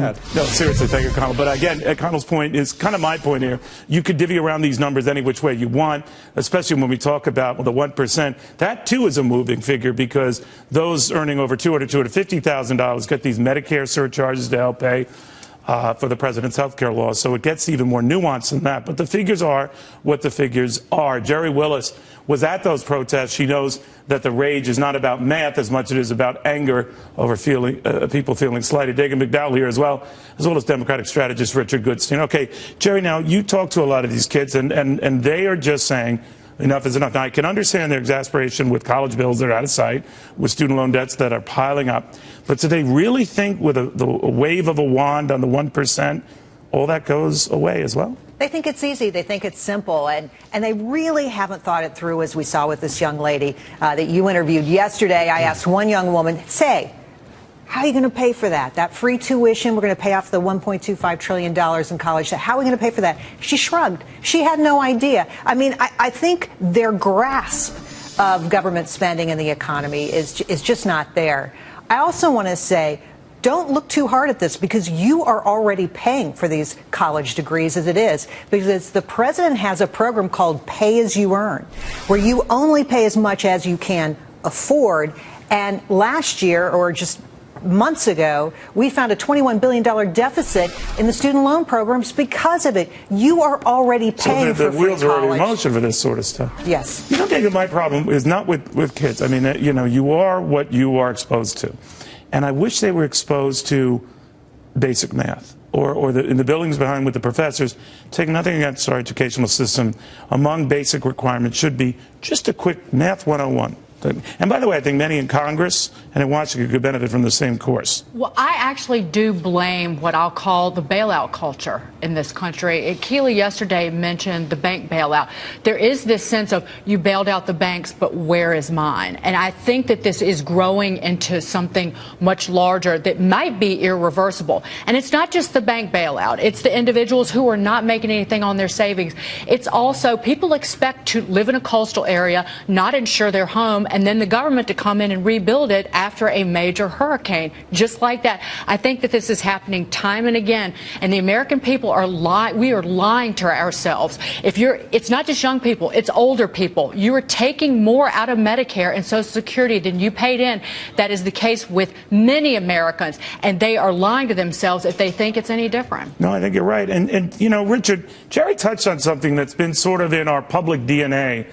No, seriously, thank you, Connell. But again, Connell's point is kind of my point here. You could divvy around these numbers any which way you want, especially when we talk about the 1%. That, too, is a moving figure because those earning over $250,000 get these Medicare surcharges to help pay for the president's health care laws. So it gets even more nuanced than that. But the figures are what the figures are. Gerri Willis was at those protests. She knows that the rage is not about math as much as it is about anger over people feeling slighted. Dagen McDowell here as well as Democratic strategist Richard Goodstein. Okay, Gerri, now you talk to a lot of these kids, and they are just saying, enough is enough. Now, I can understand their exasperation with college bills that are out of sight, with student loan debts that are piling up. But do they really think with a wave of a wand on the 1%, all that goes away as well? They think it's easy. They think it's simple. And they really haven't thought it through, as we saw with this young lady that you interviewed yesterday. I asked one young woman, say, how are you going to pay for that? That free tuition, we're going to pay off the $1.25 trillion in college debt. How are we going to pay for that? She shrugged. She had no idea. I mean, I think their grasp of government spending and the economy is just not there. I also want to say, don't look too hard at this because you are already paying for these college degrees as it is, because the president has a program called Pay As You Earn, where you only pay as much as you can afford. And last year, or just months ago, we found a $21 billion deficit in the student loan programs because of it. You are already paying for free college. So the wheels are already in motion for this sort of stuff. Yes. You know, Dagen, my problem is not with kids. I mean, you know, you are what you are exposed to. And I wish they were exposed to basic math or in the buildings behind with the professors. Take nothing against our educational system. Among basic requirements should be just a quick math 101. And by the way, I think many in Congress and in Washington could benefit from the same course. Well, I actually do blame what I'll call the bailout culture in this country. Keely yesterday mentioned the bank bailout. There is this sense of you bailed out the banks, but where is mine? And I think that this is growing into something much larger that might be irreversible. And it's not just the bank bailout. It's the individuals who are not making anything on their savings. It's also people expect to live in a coastal area, not insure their home, and then the government to come in and rebuild it after a major hurricane, just like that. I think that this is happening time and again, and the American people are we are lying to ourselves. It's not just young people, it's older people. You are taking more out of Medicare and Social Security than you paid in. That is the case with many Americans, and they are lying to themselves if they think it's any different. No, I think you're right. And you know, Richard, Gerri touched on something that's been sort of in our public DNA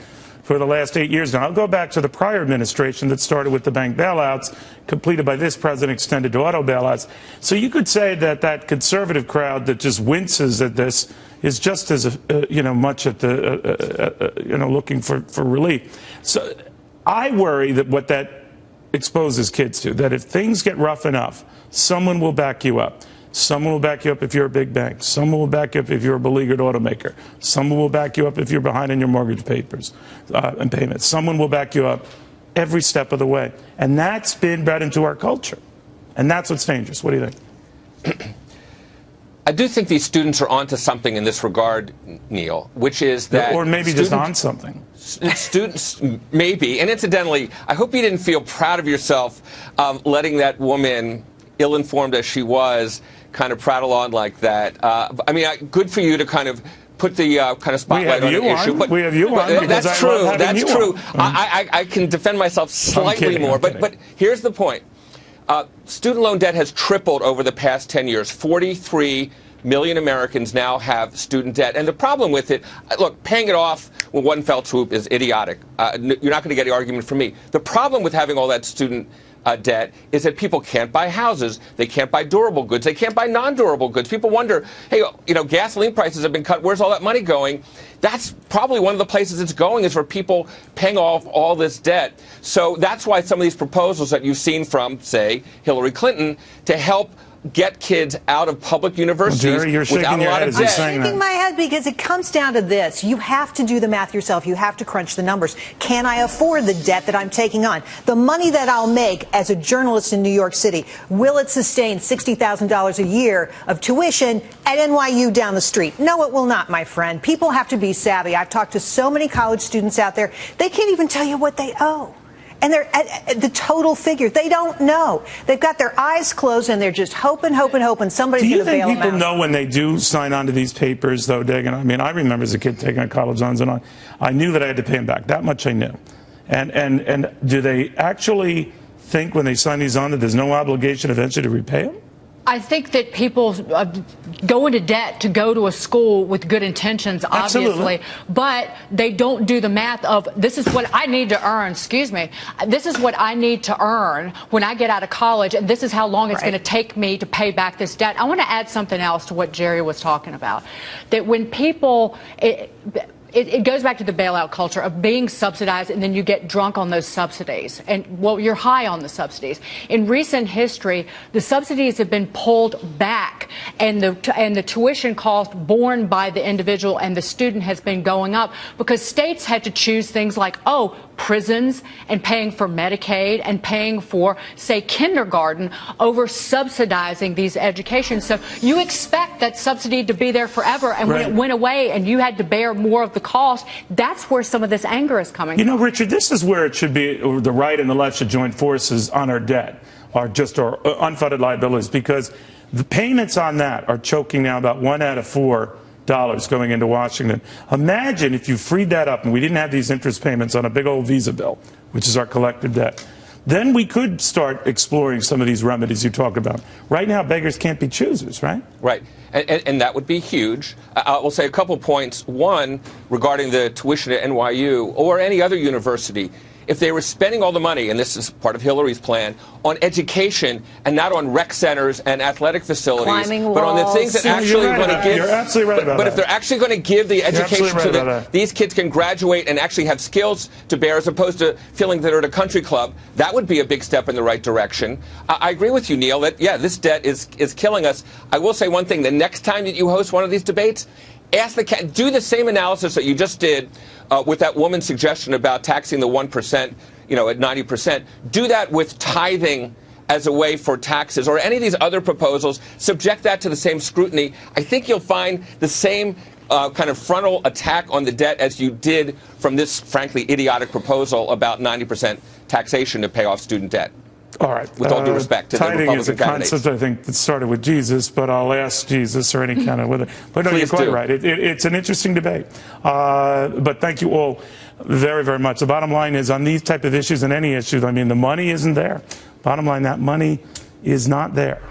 for the last 8 years now. I'll go back to the prior administration that started with the bank bailouts, completed by this president, extended to auto bailouts. So you could say that that conservative crowd that just winces at this is just as much at the looking for relief. So I worry that what that exposes kids to, that if things get rough enough, someone will back you up. Someone will back you up if you're a big bank. Someone will back you up if you're a beleaguered automaker. Someone will back you up if you're behind in your mortgage papers and payments. Someone will back you up every step of the way. And that's been bred into our culture. And that's what's dangerous. What do you think? I do think these students are onto something in this regard, Neil, which is that... Or maybe just on something. Students, maybe. And incidentally, I hope you didn't feel proud of yourself letting that woman, ill-informed as she was, kind of prattle on like that. I mean, good for you to kind of put the kind of spotlight on an issue. But we have you on. That's true. That's true. I can defend myself slightly more. But here's the point. Student loan debt has tripled over the past 10 years. 43 million Americans now have student debt. And the problem with it, look, paying it off with one fell swoop is idiotic. You're not going to get the argument from me. The problem with having all that student debt is that people can't buy houses, they can't buy durable goods, they can't buy non-durable goods. People wonder, hey, gasoline prices have been cut, where's all that money going? That's probably one of the places it's going, is for people paying off all this debt. So that's why some of these proposals that you've seen from, say, Hillary Clinton, to help get kids out of public universities Gerri, you're without a lot of debt. I'm shaking my head because it comes down to this. You have to do the math yourself. You have to crunch the numbers. Can I afford the debt that I'm taking on? The money that I'll make as a journalist in New York City, will it sustain $60,000 a year of tuition at NYU down the street? No, it will not, my friend. People have to be savvy. I've talked to so many college students out there, they can't even tell you what they owe. And they're at the total figure. They don't know. They've got their eyes closed, and they're just hoping somebody's going to bail them out. Do you think people know when they do sign on to these papers, though, Dagen? I mean, I remember as a kid taking out college loans, and I knew that I had to pay them back. That much I knew. And do they actually think when they sign these on that there's no obligation eventually to repay them? I think that people go into debt to go to a school with good intentions, obviously, Absolutely. but they don't do the math of this is what I need to earn, this is what I need to earn when I get out of college, and this is how long it's going to take me to pay back this debt. I want to add something else to what Gerri was talking about, that when people... It goes back to the bailout culture of being subsidized, and then you get drunk on those subsidies. And, well, you're high on the subsidies. In recent history, the subsidies have been pulled back, and the tuition cost borne by the individual and the student has been going up because states had to choose things like, prisons and paying for Medicaid and paying for, say, kindergarten over subsidizing these educations. So you expect that subsidy to be there forever, and when it went away and you had to bear more of the cost, that's where some of this anger is coming from. Richard, this is where it should be, or the right and the left should join forces on our debt, or just our unfunded liabilities, because the payments on that are choking now about 1 out of 4 dollars going into Washington. Imagine if you freed that up and we didn't have these interest payments on a big old Visa bill, which is our collective debt. Then we could start exploring some of these remedies you talk about. Right now, beggars can't be choosers, right? Right. And that would be huge. I will say a couple points. One, regarding the tuition at NYU or any other university. If they were spending all the money, and this is part of Hillary's plan, on education and not on rec centers and athletic facilities, but on the things that actually are going to give. You're absolutely right about that. But if they're actually going to give the education so that these kids can graduate and actually have skills to bear, as opposed to feeling that they're at a country club, that would be a big step in the right direction. I agree with you, Neil, that, yeah, this debt is killing us. I will say one thing. The next time that you host one of these debates, do the same analysis that you just did with that woman's suggestion about taxing the 1%, at 90%. Do that with tithing as a way for taxes, or any of these other proposals. Subject that to the same scrutiny. I think you'll find the same kind of frontal attack on the debt as you did from this, frankly, idiotic proposal about 90% taxation to pay off student debt. All right. With all due respect to the Republican candidates. Tithing is a concept, I think, that started with Jesus, but I'll ask Jesus or any kind of with it. But no, you're quite right. It's an interesting debate. But thank you all very, very much. The bottom line is, on these type of issues and any issues, I mean, the money isn't there. Bottom line, that money is not there.